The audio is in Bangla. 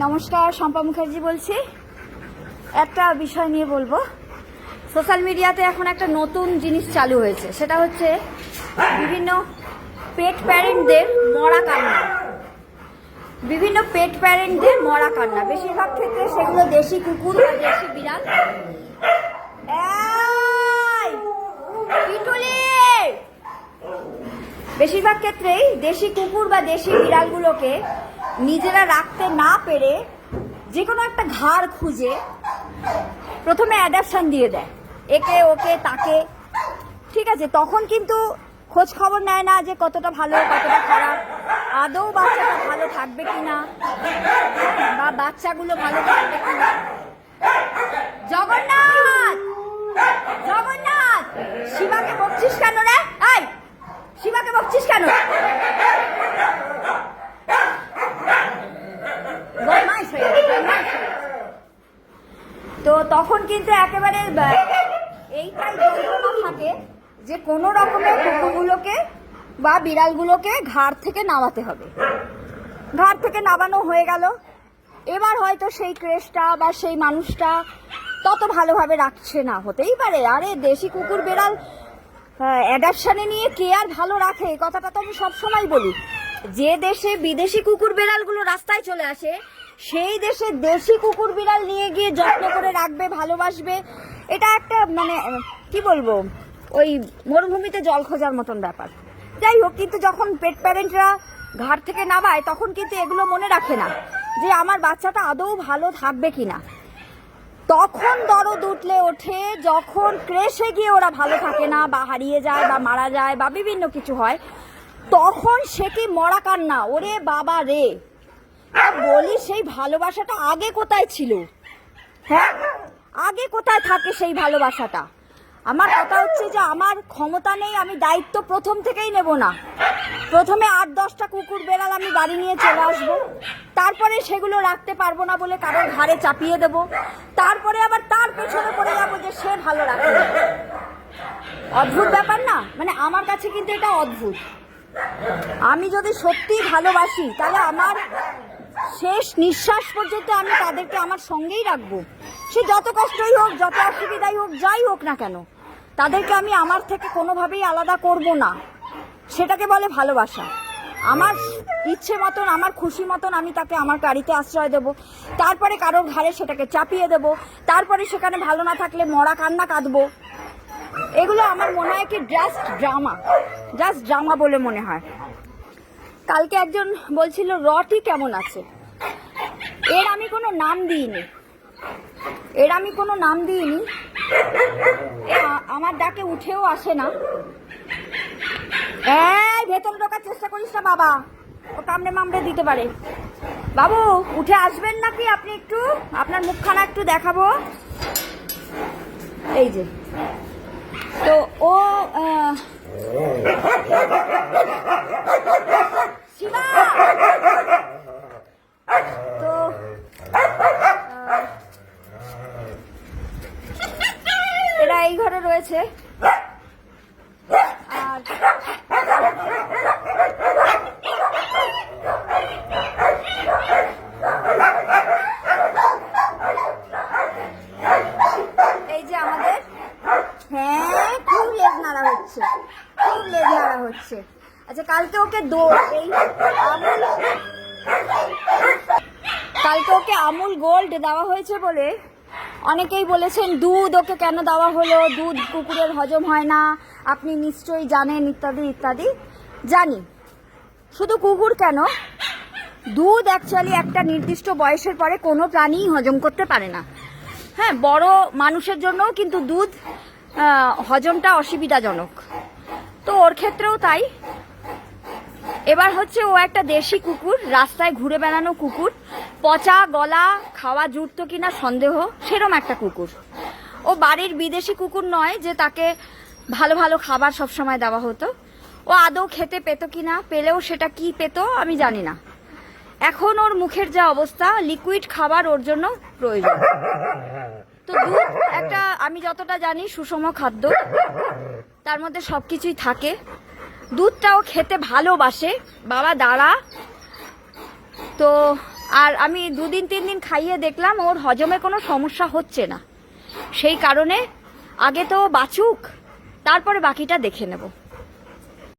নমস্কার, শম্পা মুখার্জি বলছি। একটা বিষয় নিয়ে বলবো। সোশ্যাল মিডিয়াতে এখন একটা নতুন জিনিস চালু হয়েছে, সেটা হচ্ছে বিভিন্ন পেট প্যারেন্টদের মরা কান্না। বেশিরভাগ ক্ষেত্রে সেগুলো দেশি কুকুর বা দেশি বিড়াল। বেশিরভাগ ক্ষেত্রেই দেশি কুকুর বা দেশি বিড়ালগুলোকে নিজেরা রাখতে না পেরে যে কোনো একটা ঘাড় খুঁজে প্রথমে অ্যাডাপশন দিয়ে দেয়, একে ওকে তাকে। ঠিক আছে, তখন কিন্তু খোঁজ খবর নেয় না যে কতটা ভালো কতটা খারাপ, আদৌ বাচ্চাটা ভালো থাকবে কিনা বা বাচ্চাগুলো ভালো থাকবে কিনা। জগন্নাথ, জগন্নাথ, শিবাকে বকছিস কেন রে? এই শিবাকে বকছিস কেন? তো তখন কিন্তু একেবারে এইটাই যন্ত্রণা থাকে যে কোনো রকমের কুকুরগুলোকে বা বিড়ালগুলোকে ঘাড় থেকে নামাতে হবে। ঘাড় থেকে নামানো হয়ে গেল, এবার হয়তো সেই ক্রেশটা বা সেই মানুষটা তত ভালোভাবে রাখছে না, হতেই পারে। আরে দেশি কুকুর বিড়াল অ্যাডাপশনে নিয়ে কে আর ভালো রাখে, এই কথাটা তো আমি সবসময় বলি। যে দেশে বিদেশি কুকুর বিড়ালগুলো রাস্তায় চলে আসে, সেই দেশে দেশি কুকুর বিড়াল নিয়ে গিয়ে যত্ন করে রাখবে, ভালোবাসবে। এটা একটা মানে কি বলবো, ওই মরুভূমিতে জল খোঁজার মতন ব্যাপার। যাই হোক, কিন্তু যখন পেট প্যারেন্টরা ঘাড় থেকে নামায় তখন কিন্তু এগুলো মনে রাখে না যে আমার বাচ্চাটা আদৌ ভালো থাকবে কিনা। তখন দরদ উঠলে ওঠে যখন ক্রেশে গিয়ে ওরা ভালো থাকে না বা হারিয়ে যায় বা মারা যায় বা বিভিন্ন কিছু হয়, তখন সে কি মরা কান্না। ওরে বাবা রে, বলি সেই ভালোবাসাটা আগে কোথায় ছিল? হ্যাঁ, আগে কোথায় থাকে সেই ভালোবাসাটা? আমার কথা হচ্ছে যে আমার ক্ষমতা নেই, আমি দায়িত্ব প্রথম থেকেই নেব না। প্রথমে 8-10টা কুকুর বেড়াল আমি বাড়ি নিয়ে চলে আসবো, তারপরে সেগুলো রাখতে পারবো না বলে কারোর ঘাড়ে চাপিয়ে দেব, তারপরে আবার তার পেছনে পড়ে যাবো যে সে ভালো রাখে। অদ্ভুত ব্যাপার না? মানে আমার কাছে কিন্তু এটা অদ্ভুত। আমি যদি সত্যি ভালোবাসি তাহলে আমার শেষ নিঃশ্বাস পর্যন্ত আমি তাদেরকে আমার সঙ্গেই রাখবো। সে যত কষ্টই হোক, যত অসুবিধাই হোক, যাই হোক না কেন, তাদেরকে আমি আমার থেকে কোনোভাবেই আলাদা করব না। সেটাকে বলে ভালোবাসা। আমার ইচ্ছে মতন, আমার খুশি মতন আমি তাকে আমার গাড়িতে আশ্রয় দেব, তারপরে কারোর ঘাড়ে সেটাকে চাপিয়ে দেব, তারপরে সেখানে ভালো না থাকলে মরা কান্না কাঁদবো। এগুলো আমার মনে হয় কি জাস্ট ড্রামা বলে মনে হয়। কালকে একজন বলছিল রটি কেমন আছে। এর আমি কোনো নাম দিইনি, আমার ডাকে উঠেও আসে না। এই ভেতরে ঢোকার চেষ্টা করিস না বাবা, ও কামড়ে মামড়ে দিতে পারে। বাবু উঠে আসবেন নাকি আপনি? একটু আপনার মুখখানা একটু দেখাবো। এই যে, তো ও শিবা, তো এরা এই ঘরে রয়েছে। আর এই যে আমাদের, হ্যাঁ খুব লেজ নাড়া হচ্ছে। আচ্ছা, কালকে ওকে আমুল গোল্ড দেওয়া হয়েছে বলে অনেকেই বলেছেন দুধ ওকে কেন দেওয়া হলো, দুধ কুকুরের হজম হয় না, আপনি নিশ্চয়ই জানেন, ইত্যাদি ইত্যাদি। জানি, শুধু কুকুর কেন, দুধ অ্যাকচুয়ালি একটা নির্দিষ্ট বয়সের পরে কোনো প্রাণীই হজম করতে পারে না। হ্যাঁ, বড় মানুষের জন্যও কিন্তু দুধ হজমটা অসুবিধাজনক, তো ওর ক্ষেত্রেও তাই। এবার হচ্ছে ও একটা দেশি কুকুর, রাস্তায় ঘুরে বেড়ানো কুকুর, পচা গলা, খাওয়া জুটত কিনা সন্দেহ, সেরম একটা কুকুর। ও বাড়ির বিদেশি কুকুর নয় যে তাকে ভালো ভালো খাবার সবসময় দেওয়া হতো। ও আদৌ খেতে পেত কিনা, পেলেও সেটা কি পেত আমি জানি না। এখন ওর মুখের যা অবস্থা, লিকুইড খাবার ওর জন্য প্রয়োজন। তো দুধ একটা, আমি যতটা জানি, সুষম খাদ্য, তার মধ্যে সবকিছুই থাকে। দুধটাও খেতে ভালোবাসে। বাবা দাঁড়া, তো আর আমি 2-3 দিন খাইয়ে দেখলাম ওর হজমে কোনো সমস্যা হচ্ছে না। সেই কারণে আগে তো বাঁচুক, তারপরে বাকিটা দেখে নেব।